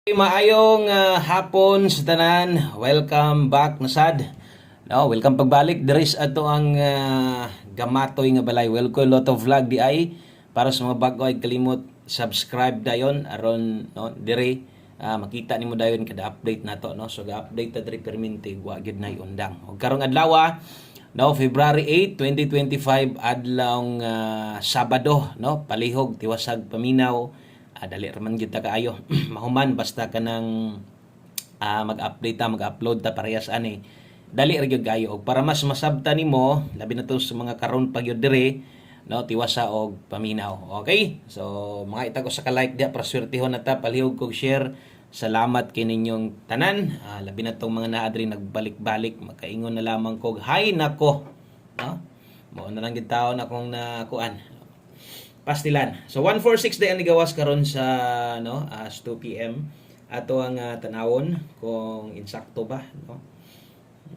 Maayong hapon sa tanan. Welcome back na sad. No, welcome pagbalik. There is ato ang gamatoy nga balay. Welcome lot of vlog di ay para sa mga bago ay kalimot subscribe dayon aron no dire makita nimo dayon kada update nato no. So ga-update ta diri perminti wa gyud nay undang. Ug karong adlaw no February 8, 2025 adlaw Sabado no palihog tiwasag paminaw. Dali raman gyud ta kaayo mahuman basta kanang mag-update ta mag-upload ta parehas ani dali ra gyud kaayo og para mas masabtan nimo labi na to sa mga karon pa gyud dire no tiwasa og paminaw. Okay, so mga ita ko sa ka-like dia para swertehon na ta palihog kog share. Salamat kininyong tanan. Labi na tong mga naa diri nagbalik-balik makaingon na lamang kog hay nako no mo na lang gid taon akong nakuan pastilan. So 146 day ang nigawas karon sa no as 2 PM ato ang tanawon kung insakto ba no.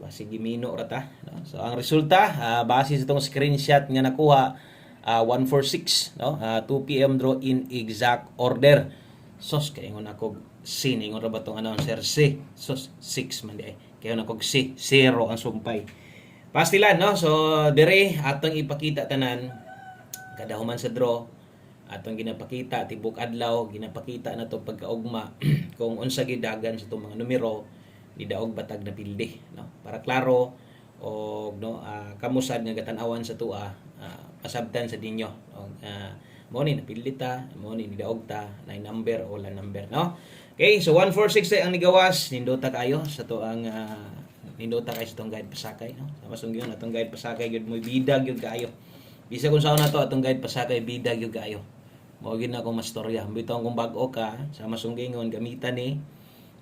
Basi gimino ra ta no. So ang resulta base sa tong screenshot nga nakuha 146 no 2 PM draw in exact order. Sos kaingon ako siningon ra ba tong announcer si sos 6 man di ay kayon ako si 0 ang sumpay. Pastilan no. So dire atong ipakita tanan kada human sa draw atong ginapakita tibok adlaw ginapakita na to pagkaugma kung unsa gidagan sa itong mga numero nidaog batag na pilde no para klaro og no kamusad nga gatan-awan sa tua pasabtan sa dinyo mo ni napildi ta mo ni nidaog ta na number o la number no. Okay, so 146 ang nigawas nindota kayo sa to ang nindota kayo sa tong guide pasakay no sama sunggion atong guide pasakay gyud mo bidag gyud kayo. Bisa kung saan na to atong guide pasakay bidag yung kayo. Mao gid na akong mastorya. Bitaw kung bag-o ka sa masunggingon gamitan ni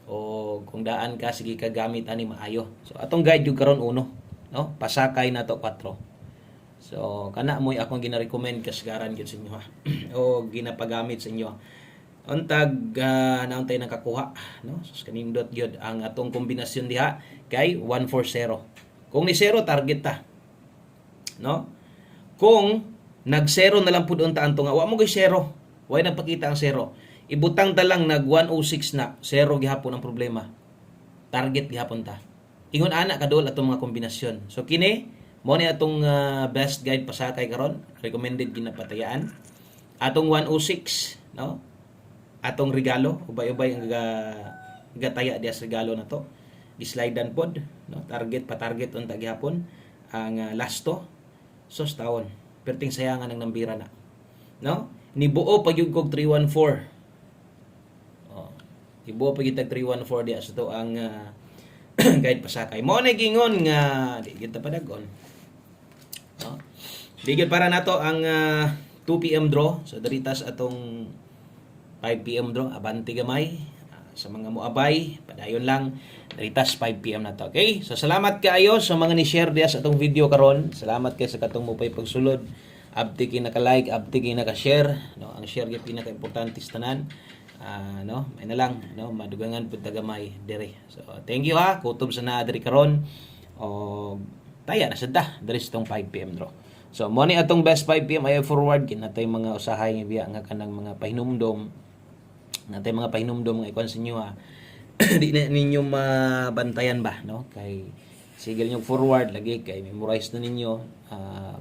o kung daan ka sige ka gamit ani maayo. So atong guide yung karon uno, no? Pasakay na to 4. So kana mo'y akong gina-recommend kasgaran gyud sa inyo ha. O ginapagamit sa inyo. Untag nauntay nakakuha, no? So kanindot gyud ang atong kombinasyon diha kay 140. Kung ni 0 target ta. No? Kung nag-0 na lang pud unta anto nga wa mo gay 0, way nagpakita ang 0. Ibutang ta lang nag 106 na, 0 gihapon ang problema. Target gihapon ta. Ingon ana kadol atong mga kombinasyon. So kini mo ni atong best guide pasakay karon, recommended ginapatayaan. Atong 106, no? Atong regalo, ubay-ubay ang gataya diya sa regalo na to. Gi-slidean pod, no? Target pa target unta gihapon ang lasto. Sos taon. Perting sayangan ng nambira na. No? Nibuo pag yung kog 314. Oh. Nibuo pag yung 314 diya sa to ang guide pasakay. Mo na gingon nga di kita padagon. No? Di gyud para nato ang 2 PM draw. So diritas atong 5 PM draw abanti gamay. Sa mga muabay, padayon lang diritas 5 PM na to. Okay? So salamat kaayo sa mga ni-share diya sa atong video karon. Salamat kay sa katong mupay pagsulod. Abti kay naka-like, abti kay naka-share, no? Ang share gyud pinaka-importante sa tanan. No, may na lang, no, madugangan pud tagamay dire. So thank you ha. Kutob sa naa diri karon. O taya na sad ta diri sa tong 5 PM draw. So mo ni atong best 5 PM ay forward kinatay mga usahay nga biya nga kanang mga pahinumdom natay mga pahinumdom nga ikon sa inyo ha. Di na ninyo mabantayan ba no kay sigil nyo forward lagi kay memorize na ninyo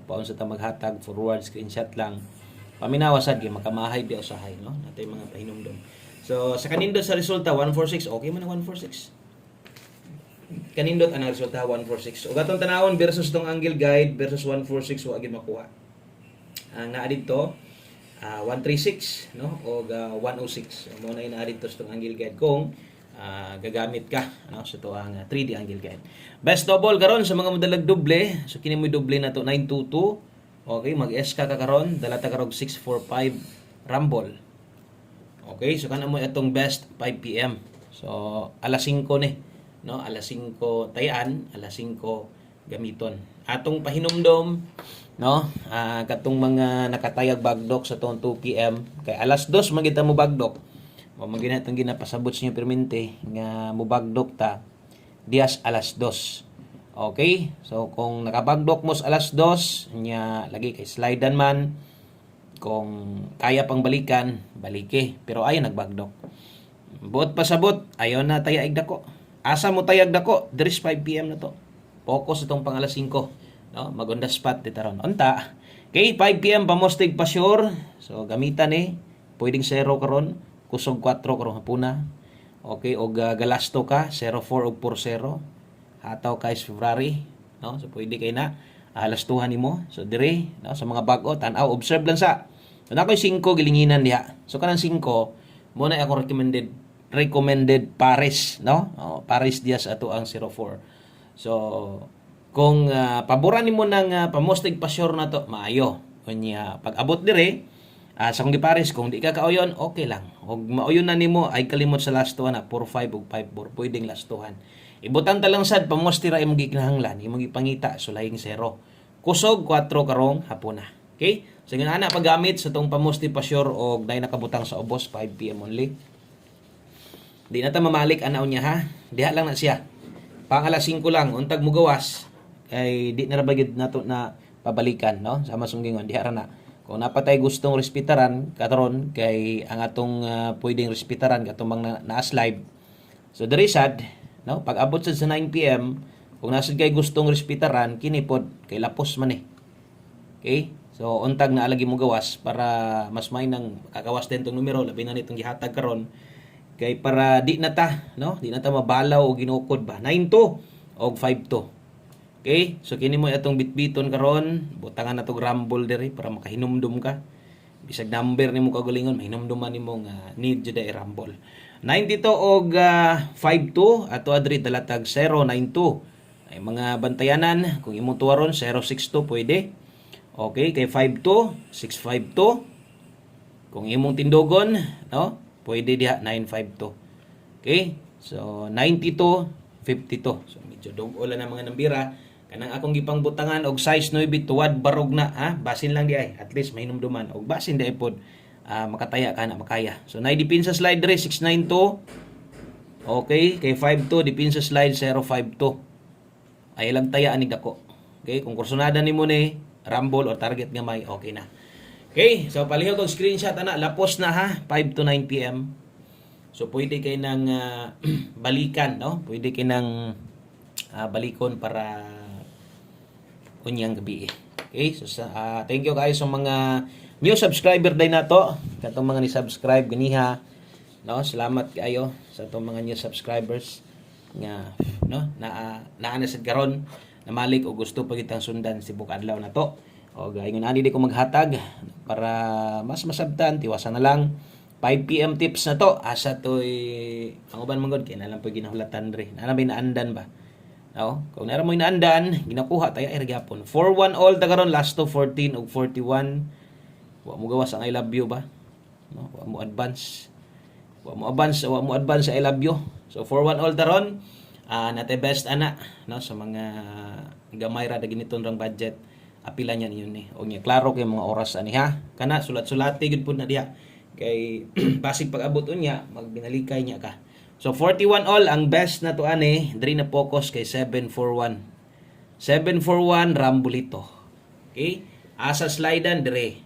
paun sa ta maghatag forward screenshot lang paminawa sad kay makamahay di usahay no natay mga pahinumdom. So sa kanindot sa resulta 146 okay man ang 146 kanindot ang resulta 146 ug atong tanawon versus tong angle guide versus 146 wa gyud makuha ang naa dito 136 no o 106 mo na ina dito sa angle guide kung gagamit ka no sa to ang 3D angle guide. Best double karon sa mga modalag doble. So kini mo doble na to 922. Okay, mag-S ka karon dala ta karog 645 rumble. Okay, so kana mo atong best 5 PM. So alas 5 ni no alas 5 tayan alas 5 gamiton. Atong pahinumdom no katong mga nakatayag bagdok sa tong 2 PM kay alas 2 magita mo bagdok o magina itong ginapasabot sa inyo permente nga mo bagdok ta dias alas 2. Okay, so kung nakabagdok mo sa alas 2 nya lagi kay slidean man kung kaya pang balikan balike pero ayaw nagbagdok Buot pasabot, ayaw na tayag dako. Asa mo tayag dako? There is 5 PM na to. Focus itong pang alas 5. No? Mag-on the spot dito ron. Unta. Okay, 5 PM pamostig pa sure. So gamitan pwedeng 0 karon, kusog 4 karon hapuna. Okay, og galasto ka 04 og 40. Hataw kay February, no? So pwede kay na alas 2 nimo. So dire, no, sa mga bag-o tan-aw observe lang sa. So na koy 5 gilinginan diha. So kanang 5 mo na ako recommended Paris, no? Paris Diaz ato ang 04. So kung paboran nimo ng pamostig pa sure na to, maayo. Unya pag abot dire, sa kung Paris kung di ka kauyon, okay lang. Og mauyon na nimo ay kalimot sa last one na 45 ug 54, pwedeng last one. Ibutan ta lang sad pamostira imong gikinahanglan, imong ipangita sulahing 0. Kusog 4 karong hapuna. Okay? So ana paggamit sa tong pamosti pa sure og nay nakabutang sa ubos 5 PM only. Di na ta mamalik anaw niya ha. Diha lang na siya. Pang alas 5 lang untag mo gawas kay di na rabagid nato na pabalikan, no? Sama sunggingon diha ra na. Kung napatay gustong respetaran karon kay ang atong pwedeng respetaran katong mga naas live. So diri sad, no? Pag abot sa 9 PM, kung nasad kay gustong respetaran kini pod kay lapos man Okay? So untag na alagi mo gawas para mas may nang kakawas din tong numero labi na nitong gihatag karon. Kay para di na ta, no? Di na ta mabalaw o ginukod ba. 9-2 o 5-2. Okay? So kini mo atong bitbiton karon, butangan na to rumble diri para makahinumdum ka. Bisag number nimo kagalingon, mahinumduman nimo nga need jud ay rumble. 92 og 52 ato adri dalatag 092. Ay mga bantayanan kung imong tuwaron 062 pwede. Okay, kay 52 652. Kung imong tindogon, no? Pwede diha 952. Okay? So 92 52. So medyo dug-ola na mga nambira. Kanang akong gipang butangan og size 9 tuwad barog na ha. Basin lang di ay. At least mahinumduman og basin di ay pod makataya ka na makaya. So nay dipinsa slide dre 692. Okay, kay 52 dipinsa slide 052. Ay lang taya anig dako. Okay, kung kursunada nimo ni rumble or target gamay, okay na. Okay, so palihog og screenshot ana, lapos na ha, 5 to 9 PM. So pwede kay nang balikan, no? Pwede kay nang balikon para unyang gabi. Okay, so thank you guys sa mga new subscriber day nato, katong mga ni subscribe ganiha, no? Salamat kayo sa atong mga new subscribers nga no naa sad karon namalik o gusto pa kitang sundan si bukadlaw na to. O ingon ani di ko maghatag para mas masabtan, tiwasan na lang. 5 PM tips na to. Asa to'y ang uban mangod kay nalang po ginahulatan dre. Nana may naandan ba? No? Kung nara mo inaandan, ginakuha tayo ay gyapon. 4-1 all ta karon, last to 14 ug 41. Wa mo gawas ang I love you ba? No, wa mo advance. Wa mo advance sa I love you. So 4-1 all ta ron. Nate best ana, no, sa mga gamay ra giniton rang budget. Apila niya ninyo ni. O niya, klaro kay mga oras ani ha. Kana sulat-sulati gud pud na diha. Kay basig pag-abot niya, magbinalikay niya ka. So 41 all ang best na to ani, diri na focus kay 741. 741 Rambulito. Okay? Asa slidean dire.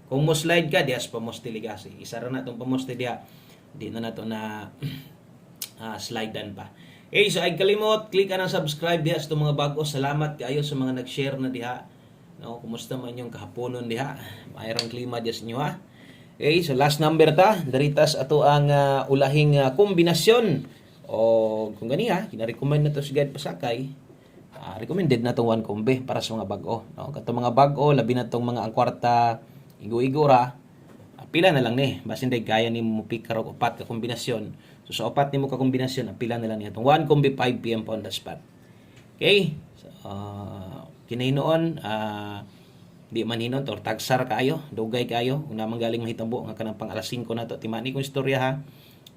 Kung mo slide ka, dias pamosti ligasi. Isa ra na tong pamosti diha. Di na nato na slidean pa. Okay, so ay kalimot, click ka ng subscribe diha sa itong mga bago. Salamat kayo sa mga nag-share na diha. No, kumusta man yung kahaponon diha? Mayroong klima diya sa inyo ha. Okay, so last number ta. Daritas ato ang ulahing kombinasyon. O kung gani ha, kina-recommend na to si Guide Pasakay. Recommended na itong 1 kombe para sa mga bago. No? Katong mga bago, labi na itong mga ang kwarta, igo-igo ra. Pila na lang ni. Basin day kaya ni mo pick karog 4 ka kombinasyon. So sa 4 ni mo ka kombinasyon, pila na lang niya. Itong 1 kombe 5 PM po on the spot. Okay? So, kinahinoon, di man hinon or tagsar kayo, dugay kayo, kung naman galing mahitabo nga kanang pang alas 5 na to, timani kong istorya ha,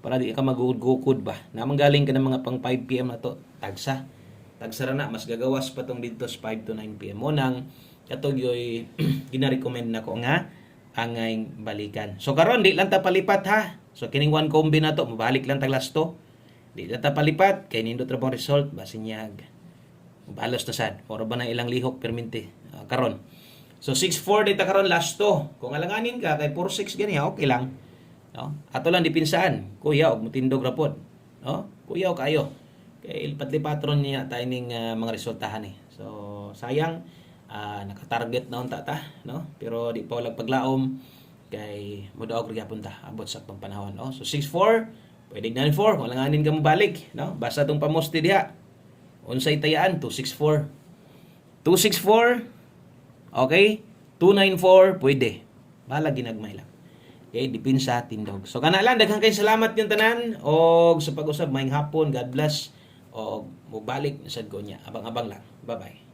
para di ka magugukod ba, naman galing ka ng mga pang 5 PM na to, tagsara na, mas gagawas pa tong dito sa 5 to 9 PM mo nang katog yoy gina-recommend na ko nga angay balikan. So karon di lang ta palipat ha, so kining 1 kombi na to, mabalik lang tag last to, di lang ta palipat, kay nindot ra pong result, basinyag balos na sad, oro ba na ilang lihok perminti karon. So 6-4 dito karon last to. Kung alanganin ka kay 4-6 gani okay lang. no? Ato lang dipinsaan, kuya og mutindog ra pod, no? Kuya og kayo. Kay lipat-lipatron niya tayo ning mga resultahan eh. So sayang naka-target na unta ta, no? Pero di pa wala paglaom kay modaog gyapon ta abot sa tong panahon, no? So 6-4, pwede 9-4 kung langanin ka mo balik, no? Basta tong pamoste diha. Unsay tayaan 264. 264, okay? 294 pwede. Bala ginagmay lang. Okay, dipin sa tindog. So kana lang daghang kay salamat yung tanan og sa pag-usab maayong hapon. God bless. Og mubalik sad ko niya. Abang-abang lang. Bye-bye.